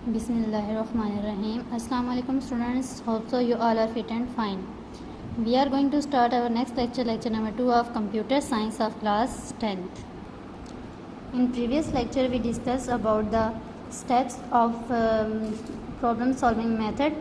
Bismillahirrahmanirrahim. Assalamu alaikum students. Hope so you all are fit and fine. We are going to start our next lecture, lecture number 2 of Computer Science of class 10th. In previous lecture we discussed about the steps of problem solving method.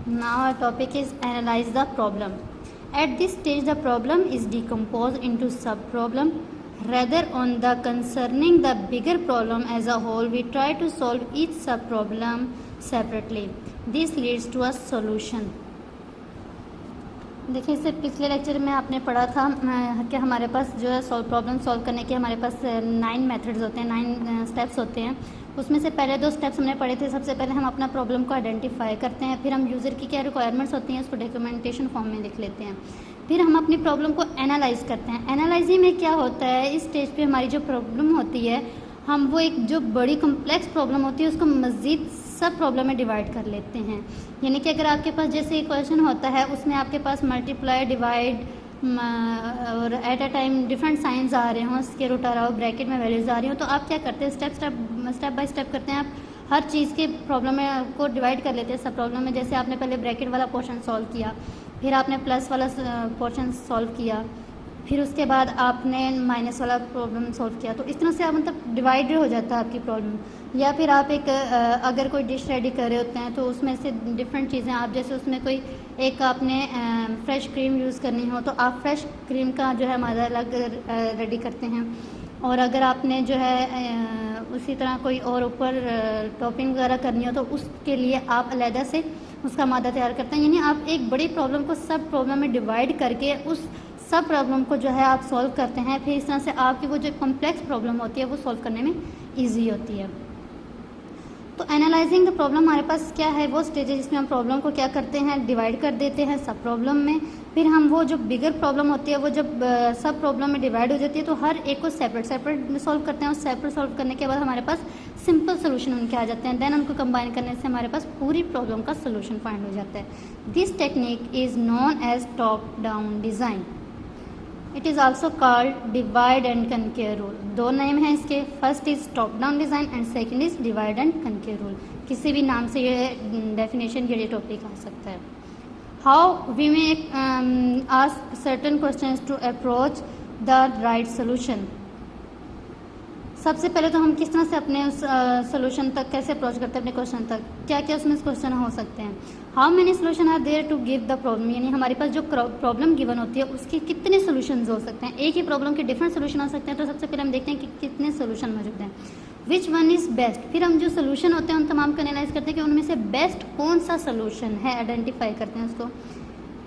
Now our topic is analyze the problem. At this stage the problem is decomposed into sub-problem. Rather on the concerning the bigger problem as a whole, we try to solve each sub-problem separately. This leads to a solution. देखिए इससे पिछले lecture में आपने पढ़ा था कि हमारे पास जो है प्रॉब्लम सॉल्व करने के हमारे पास 9 मेथड्स होते हैं, 9 स्टेप्स होते हैं. उसमें से पहले 2 स्टेप्स हमने पढ़े थे. सबसे पहले हम अपना प्रॉब्लम को आइडेंटिफाई करते हैं, फिर हम यूज़र की क्या रिक्वायरमेंट्स होती हैं उसको डॉक्यूमेंटेशन फॉर्म में लिख लेते हैं, फिर हम अपनी प्रॉब्लम को एनालाइज करते हैं. एनालाइजिंग में क्या होता है, इस स्टेज पे हमारी जो प्रॉब्लम होती है हम वो एक जो बड़ी कम्प्लेक्स प्रॉब्लम होती है उसको मज़ीद सब प्रॉब्लम में डिवाइड कर लेते हैं. यानी कि अगर आपके पास जैसे क्वेश्चन होता है उसमें आपके पास मल्टीप्लाई, डिवाइड और at a time different signs आ रहे हों, स्क्वायर रूट आ रहा हो, ब्रैकेट में वैल्यूज़ आ रही हो, तो आप क्या करते हैं स्टेप बाय स्टेप करते हैं. आप हर चीज़ के प्रॉब्लम को डिवाइड कर लेते हैं सब प्रॉब्लम में. जैसे आपने पहले ब्रैकेट वाला पोर्शन सॉल्व किया, फिर आपने प्लस वाला पोर्शन सॉल्व किया, फिर उसके बाद आपने माइनस वाला प्रॉब्लम सॉल्व किया. तो इस तरह से आप मतलब डिवाइड हो जाता है आपकी प्रॉब्लम. या फिर आप एक अगर कोई डिश रेडी कर रहे होते हैं तो उसमें से डिफरेंट चीज़ें आप जैसे उसमें कोई एक आपने फ्रेश क्रीम यूज़ करनी हो तो आप फ्रेश क्रीम का जो है मादा अलग रेडी करते हैं. और अगर आपने जो है उसी तरह कोई और ऊपर टॉपिंग वगैरह करनी हो तो उसके लिए आप अलहदा से उसका मादा तैयार करते हैं. यानी आप एक बड़ी प्रॉब्लम को सब प्रॉब्लम में डिवाइड करके उस सब प्रॉब्लम को जो है आप सॉल्व करते हैं. फिर इस तरह से आपकी वो जो कॉम्प्लेक्स प्रॉब्लम होती है वो सॉल्व करने में ईजी होती है. तो एनालाइजिंग द प्रॉब्लम हमारे पास क्या है, वो स्टेज है जिसमें हम प्रॉब्लम को क्या करते हैं, डिवाइड कर देते हैं सब प्रॉब्लम में. फिर हम वो जो बिगर प्रॉब्लम होती है वो जब सब प्रॉब्लम में डिवाइड हो जाती है तो हर एक को सेपरेट सॉल्व करते हैं. और सेपरेट सॉल्व करने के बाद हमारे पास सिंपल सोल्यूशन उनके आ जाते हैं. देन उनको कंबाइन करने से हमारे पास पूरी प्रॉब्लम का सोल्यूशन फाइंड हो जाता है. This technique is known as top down design. It is also called divide and conquer rule. 2 name हैं इसके. First is top down design and second is divide and conquer rule. किसी भी नाम से ये डेफिनेशन ये टॉपिक आ सकता है. How we may ask certain questions to approach the right solution. सबसे पहले तो हम किस तरह से अपने उस सोल्यूशन तक कैसे अप्रोच करते हैं, अपने क्वेश्चन तक क्या क्या उसमें क्वेश्चन हो सकते हैं. How many solution are there to give the problem. यानी हमारे पास जो प्रॉब्लम गिवन होती है उसके कितने सोल्यूशन हो सकते हैं. एक ही प्रॉब्लम के डिफरेंट सोल्यूशन हो सकते हैं. तो सबसे पहले हम देखते हैं कि कितने सोल्यूशन मौजूद हैं. Which one is best. फिर हम जो सोल्यूशन होते हैं उन तमाम को एनालाइज करते हैं कि उनमें से बेस्ट कौन सा सोल्यूशन है, आइडेंटिफाई करते हैं उसको.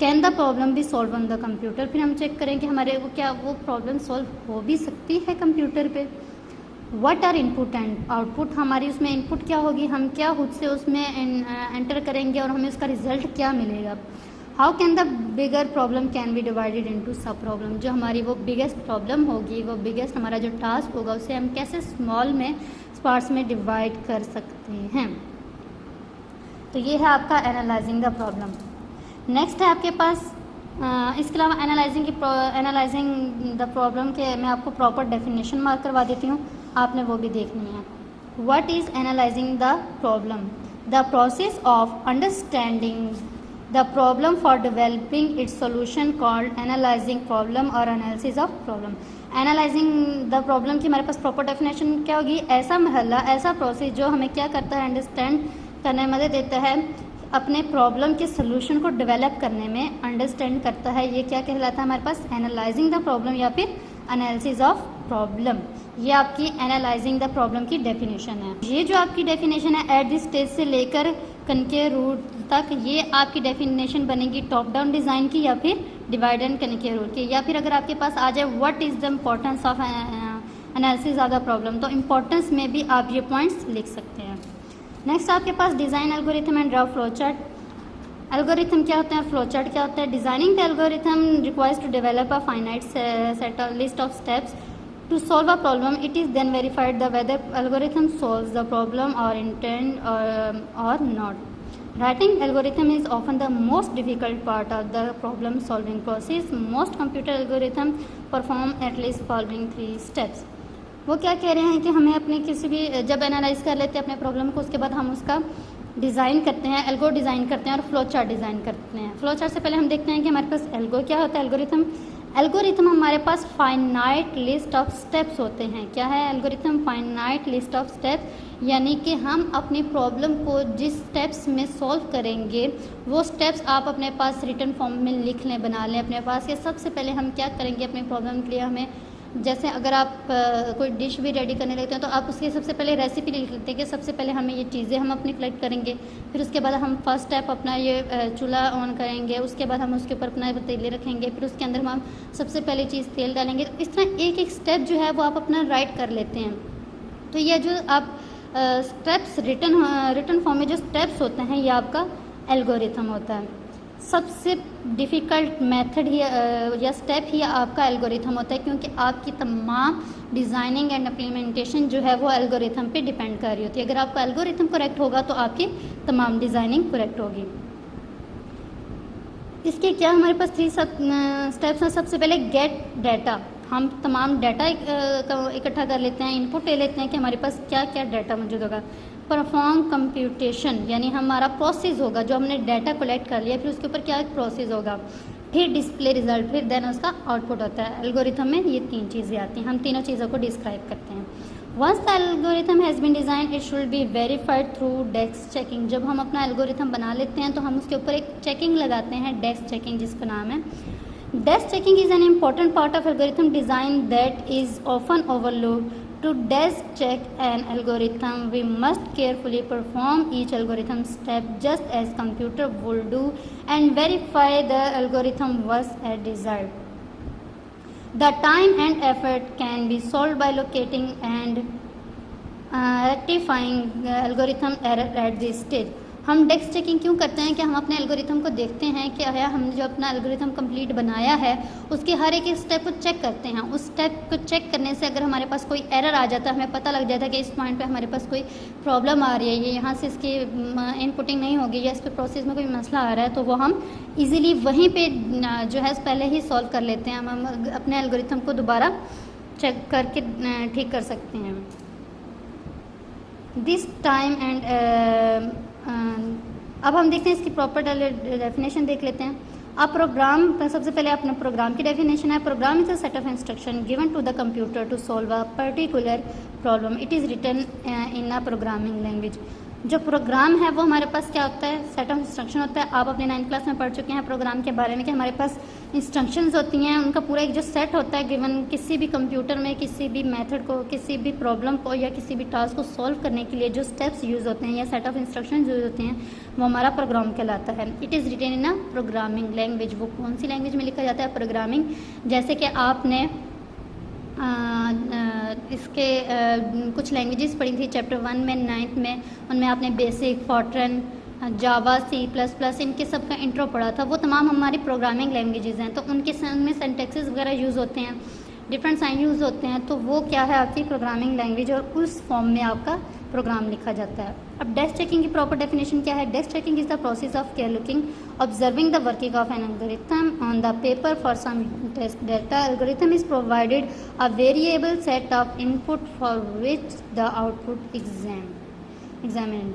कैन द प्रॉब्लम भी सॉल्व ऑन द कंप्यूटर. फिर हम चेक करें कि हमारे को क्या वो प्रॉब्लम सॉल्व हो भी सकती है कंप्यूटर पे. What are input and output. हमारी उसमें इनपुट क्या होगी, हम क्या खुद से उसमें एंटर करेंगे और हमें उसका रिजल्ट क्या मिलेगा. How can the bigger problem can be divided into सब प्रॉब्लम. जो हमारी वो बिगेस्ट प्रॉब्लम होगी, वो बिगेस्ट हमारा जो टास्क होगा उसे हम कैसे स्मॉल में पार्ट्स में डिवाइड कर सकते हैं. तो ये है आपका एनालाइजिंग द प्रॉब्लम. नेक्स्ट है आपके पास इसके अलावा एनालाइजिंग द प्रॉब्लम के मैं आपको प्रॉपर डेफिनेशन मार्क करवा देती हूँ, आपने वो भी देखनी है. What is analysing the problem. The process of understanding the problem for developing its solution called analysing problem और analysis of problem. Analysing the problem की हमारे पास प्रॉपर डेफिनेशन क्या होगी, ऐसा महला ऐसा प्रोसेस जो हमें क्या करता है, अंडरस्टैंड करने में मदद देता है, अपने प्रॉब्लम के सोल्यूशन को डेवलप करने में अंडरस्टैंड करता है. ये क्या कहलाता है हमारे पास, एनालाइजिंग द प्रॉब्लम या फिर एनालिसिस ऑफ प्रॉब्लम. ये आपकी एनालाइजिंग द प्रॉब्लम की डेफिनेशन है. ये जो आपकी डेफिनेशन है एट दिस स्टेज से लेकर कनकेयर रूल तक, ये आपकी डेफिनेशन बनेगी टॉप डाउन डिज़ाइन की या फिर डिवाइड एंड कनकेयर रूल की. या फिर अगर आपके पास आ जाए what is the importance of analysis of the problem, तो इम्पोर्टेंस में भी आप ये पॉइंट्स लिख सकते हैं. नेक्स्ट आपके पास design algorithm and draw flow chart. Algorithm क्या होता है, फ्लो चार्ट क्या होता है. Designing the algorithm requires to develop a finite set list of steps to solve a problem. It is then verified the whether algorithm solves the problem or intend or not. Writing algorithm is often the most difficult part of the problem solving process. Most computer algorithms perform at least following 3 steps. वो क्या कह रहे हैं कि हमें अपने किसी भी जब एनालाइज कर लेते हैं अपने प्रॉब्लम को, उसके बाद हम उसका डिज़ाइन करते हैं, एल्गो डिज़ाइन करते हैं और फ्लो चार्ट डिज़ाइन करते हैं। फ्लो चार्ट से पहले हम देखते हैं कि हमारे पास एल्गो क्या होता है। एल्गोरिथम हमारे पास फाइनाइट लिस्ट ऑफ स्टेप्स होते हैं। क्या है algorithm? Finite list of steps, यानी कि हम अपनी प्रॉब्लम को जिस स्टेप्स में सॉल्व करेंगे वो स्टेप्स आप अपने पास रिटन फॉर्म में लिख लें, बना लें अपने पास। या सबसे पहले हम क्या करेंगे अपनी प्रॉब्लम के लिए, हमें जैसे अगर आप कोई डिश भी रेडी करने लगते हैं तो आप उसकी सबसे पहले रेसिपी लिख लेते हैं कि सबसे पहले हमें ये चीज़ें हम अपनी कलेक्ट करेंगे, फिर उसके बाद हम फर्स्ट स्टेप अपना ये चूल्हा ऑन करेंगे, उसके बाद हम उसके ऊपर अपना पतीले रखेंगे, फिर उसके अंदर हम सबसे पहले चीज़ तेल डालेंगे। तो इस तरह एक एक स्टेप जो है वो आप अपना राइट कर लेते हैं। तो ये जो आप स्टेप्स रिटन फॉर्म में जो स्टेप्स होते हैं ये आपका एल्गोरिथम होता है। सबसे डिफ़िकल्ट मेथड ही या स्टेप ही आपका एल्गोरिथम होता है, क्योंकि आपकी तमाम डिज़ाइनिंग एंड इम्प्लीमेंटेशन जो है वो एल्गोरिथम पे डिपेंड कर रही होती है। अगर आपका एल्गोरिथम करेक्ट होगा तो आपकी तमाम डिज़ाइनिंग करेक्ट होगी। इसके क्या हमारे पास 3 स्टेप्स हैं। सबसे पहले गेट डाटा, हम तमाम डाटा इकट्ठा कर लेते हैं, इनपुट ले लेते हैं कि हमारे पास क्या क्या डाटा मौजूद होगा। परफॉर्म कंप्यूटेशन, यानी हमारा प्रोसेस होगा जो हमने डाटा कलेक्ट कर लिया, फिर उसके ऊपर क्या प्रोसेस होगा। फिर डिस्प्ले रिजल्ट, फिर देन उसका आउटपुट होता है। एल्गोरिथम में ये 3 चीज़ें आती हैं, हम तीनों चीज़ों को डिस्क्राइब करते हैं। Once the algorithm has been design it should be verified through desk checking. जब हम अपना एल्गोरिथम बना लेते हैं तो हम उसके ऊपर एक चेकिंग लगाते हैं, डेस्क चेकिंग जिसका नाम है। Desk checking is an important part of algorithm design that is often overlooked. To desk check an algorithm, we must carefully perform each algorithm step just as computer would do and verify the algorithm was as desired. The time and effort can be solved by locating and rectifying algorithm error at this stage. हम desk checking क्यों करते हैं कि हम अपने algorithm को देखते हैं कि आया हमने जो अपना एल्गोरिथम कंप्लीट बनाया है उसके हर एक स्टेप को चेक करते हैं। उस स्टेप को चेक करने से अगर हमारे पास कोई एरर आ जाता है, हमें पता लग जाता है कि इस पॉइंट पे हमारे पास कोई प्रॉब्लम आ रही है, ये यहाँ से इसकी इनपुटिंग नहीं होगी या इसके प्रोसेस में कोई मसला आ रहा है, तो वो हम ईज़िली वहीं पर जो है पहले ही सॉल्व कर लेते हैं। हम अपने एल्गोरिथम को दोबारा चेक करके ठीक कर सकते हैं। दिस टाइम एंड अब हम देखते हैं इसकी प्रॉपर डेफिनेशन देख लेते हैं। अब प्रोग्राम, सबसे पहले अपना प्रोग्राम की डेफिनेशन है। Program is a set of instruction given to the computer to solve a particular problem. It is written in a programming language. जो प्रोग्राम है वो हमारे पास क्या होता है? सेट ऑफ इंस्ट्रक्शन होता है। आप अपने 9th क्लास में पढ़ चुके हैं प्रोग्राम के बारे में कि हमारे पास इंस्ट्रक्शंस होती हैं, उनका पूरा एक जो सेट होता है गिवन किसी भी कंप्यूटर में किसी भी मेथड को, किसी भी प्रॉब्लम को या किसी भी टास्क को सॉल्व करने के लिए जो स्टेप्स यूज़ होते हैं या सेट ऑफ इंस्ट्रक्शन यूज़ होते हैं वो हमारा प्रोग्राम कहलाता है। It is written in a programming language. वो कौन सी लैंग्वेज में लिखा जाता है? प्रोग्रामिंग। जैसे कि आपने इसके कुछ लैंग्वेजेस पढ़ी थी चैप्टर 1 में, 9th में, उनमें आपने बेसिक, फॉर्ट्रन, जावा, C++, इनके सब का इंट्रो पढ़ा था। वो तमाम हमारी प्रोग्रामिंग लैंग्वेजेस हैं, तो उनके में सिंटैक्सेस वगैरह यूज़ होते हैं, डिफरेंट साइन यूज़ होते हैं, तो वो क्या है आपकी प्रोग्रामिंग लैंग्वेज और उस फॉर्म में आपका प्रोग्राम लिखा जाता है। अब डेस्क चेकिंग की प्रॉपर डेफिनेशन क्या है? Desk checking is the process of care looking observing the working of an algorithm on the paper for some test data. Algorithm is provided a variable set of input for which the output examined.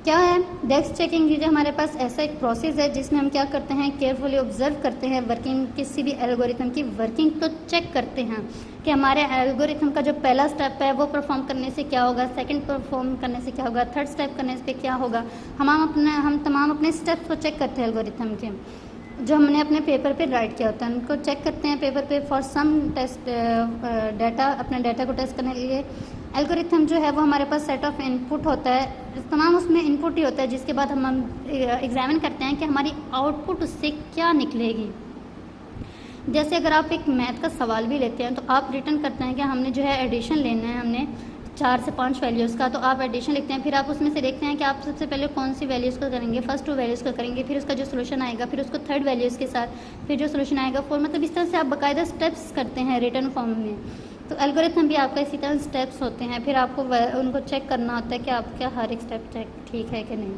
क्या है desk checking? जो हमारे पास ऐसा एक process है जिसमें हम क्या करते हैं, केयरफुली ऑब्जर्व करते हैं वर्किंग, किसी भी एल्गोरिथम की वर्किंग को चेक करते हैं कि हमारे एल्गोरिथम का जो पहला स्टेप है वो परफॉर्म करने से क्या होगा, सेकंड परफॉर्म करने से क्या होगा, थर्ड स्टेप करने से क्या होगा। हम तमाम अपने स्टेप्स को चेक करते हैं एल्गोरिथम के, जो हमने अपने पेपर पे राइट किया होता है उनको चेक करते हैं पेपर पे फॉर सम टेस्ट डाटा। अपने डाटा को टेस्ट करने के लिए एल्गोरिथम जो है वो हमारे पास सेट ऑफ इनपुट होता है, तमाम उसमें इनपुट ही होता है, जिसके बाद हम एग्जामिन करते हैं कि हमारी आउटपुट उससे क्या निकलेगी। जैसे अगर आप एक मैथ का सवाल भी लेते हैं तो आप रिटर्न करते हैं कि हमने जो है एडिशन लेना है, हमने 4 से 5 वैल्यूज़ का, तो आप एडिशन लिखते हैं। फिर आप उसमें से देखते हैं कि आप सबसे पहले कौन सी वैल्यूज़ को करेंगे, फर्स्ट 2 वैल्यूज़ को करेंगे, फिर उसका जो सोल्यूशन आएगा, फिर उसको थर्ड वैल्यूज़ के साथ, फिर जो सोल्यूशन आएगा 4, मतलब इस तरह से आप बाकायदा स्टेप्स करते हैं रिटर्न फॉर्म में। तो एल्गोरिथम भी आपका इसी तरह स्टेप्स होते हैं, फिर आपको उनको चेक करना होता है कि आपका हर एक स्टेप चेक ठीक है कि नहीं।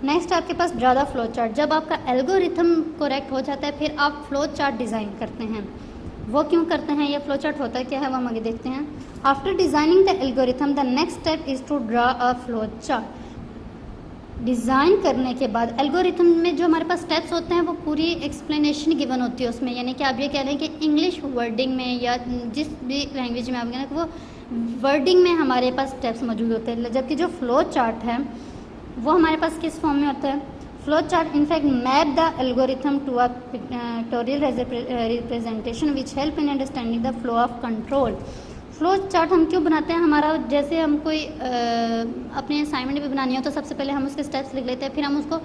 नेक्स्ट आपके पास ड्रा द फ्लो चार्ट। जब आपका एल्गोरिथम करेक्ट हो जाता है फिर आप फ्लो चार्ट डिज़ाइन करते हैं। वो क्यों करते हैं, ये फ्लो चार्ट होता है क्या है वो हम आगे देखते हैं। After designing the algorithm the next step is to draw a flow chart. Design करने के बाद एल्गोरिथम में जो हमारे पास स्टेप्स होते हैं वो पूरी एक्सप्लेनेशन गिवन होती है उसमें, यानी कि आप ये कह रहे हैं कि इंग्लिश वर्डिंग में या जिस भी लैंग्वेज में आप कह रहे हैं वो वर्डिंग में हमारे पास स्टेप्स मौजूद होते हैं, जबकि जो फ्लो चार्ट है वो हमारे पास किस फॉर्म में होता है। Flow chart in fact map the algorithm to a pictorial representation which help in understanding the flow of control. Flow chart हम क्यों बनाते हैं, हमारा जैसे हम कोई अपने असाइनमेंट भी बनानी हो तो सबसे पहले हम उसके स्टेप्स लिख लेते हैं, फिर हम उसको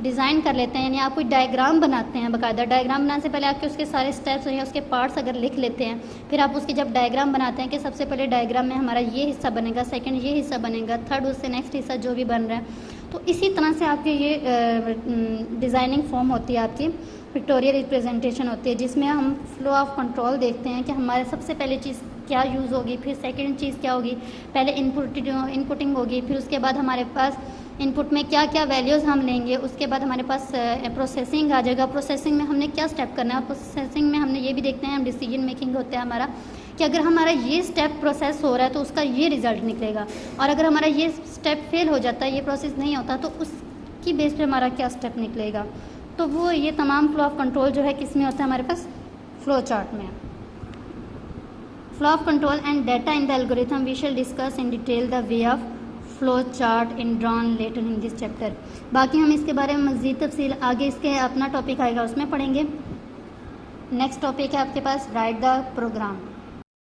डिज़ाइन कर लेते हैं, यानी आप कोई डायग्राम बनाते हैं, बाकायदा डायग्राम बनाने से पहले आपके उसके सारे स्टेप्स या उसके पार्ट्स अगर लिख लेते हैं, फिर आप उसकी जब डायग्राम बनाते हैं कि सबसे पहले डायग्राम में हमारा ये हिस्सा बनेगा, सेकंड ये हिस्सा बनेगा, थर्ड उससे नेक्स्ट हिस्सा जो भी बन रहा है, तो इसी तरह से आपकी ये डिज़ाइनिंग फॉर्म होती है, आपकी पिक्टोरियल रिप्रेजेंटेशन होती है, जिसमें हम फ्लो ऑफ कंट्रोल देखते हैं कि हमारे सबसे पहले चीज़ क्या यूज़ होगी, फिर सेकंड चीज़ क्या होगी, पहले इनपुटिंग होगी, फिर उसके बाद हमारे पास इनपुट में क्या क्या वैल्यूज़ हम लेंगे, उसके बाद हमारे पास प्रोसेसिंग आ जाएगा, प्रोसेसिंग में हमने क्या स्टेप करना है, प्रोसेसिंग में हमने ये भी देखते हैं हम डिसीजन मेकिंग होता है हमारा कि अगर हमारा ये स्टेप प्रोसेस हो रहा है तो उसका ये रिज़ल्ट निकलेगा, और अगर हमारा ये स्टेप फेल हो जाता है, ये प्रोसेस नहीं होता, तो उसकी बेस पे हमारा क्या स्टेप निकलेगा। तो वो ये तमाम फ्लो ऑफ कंट्रोल जो है किस में होता है हमारे पास, फ्लो चार्ट में। Flow of control and data in the algorithm we shall discuss in detail the way of flow chart in drawn later in this chapter. बाकी हम इसके बारे में मज़ीद तफसील आगे इसके अपना टॉपिक आएगा उसमें पढ़ेंगे। नेक्स्ट टॉपिक है आपके पास राइट द प्रोग्राम।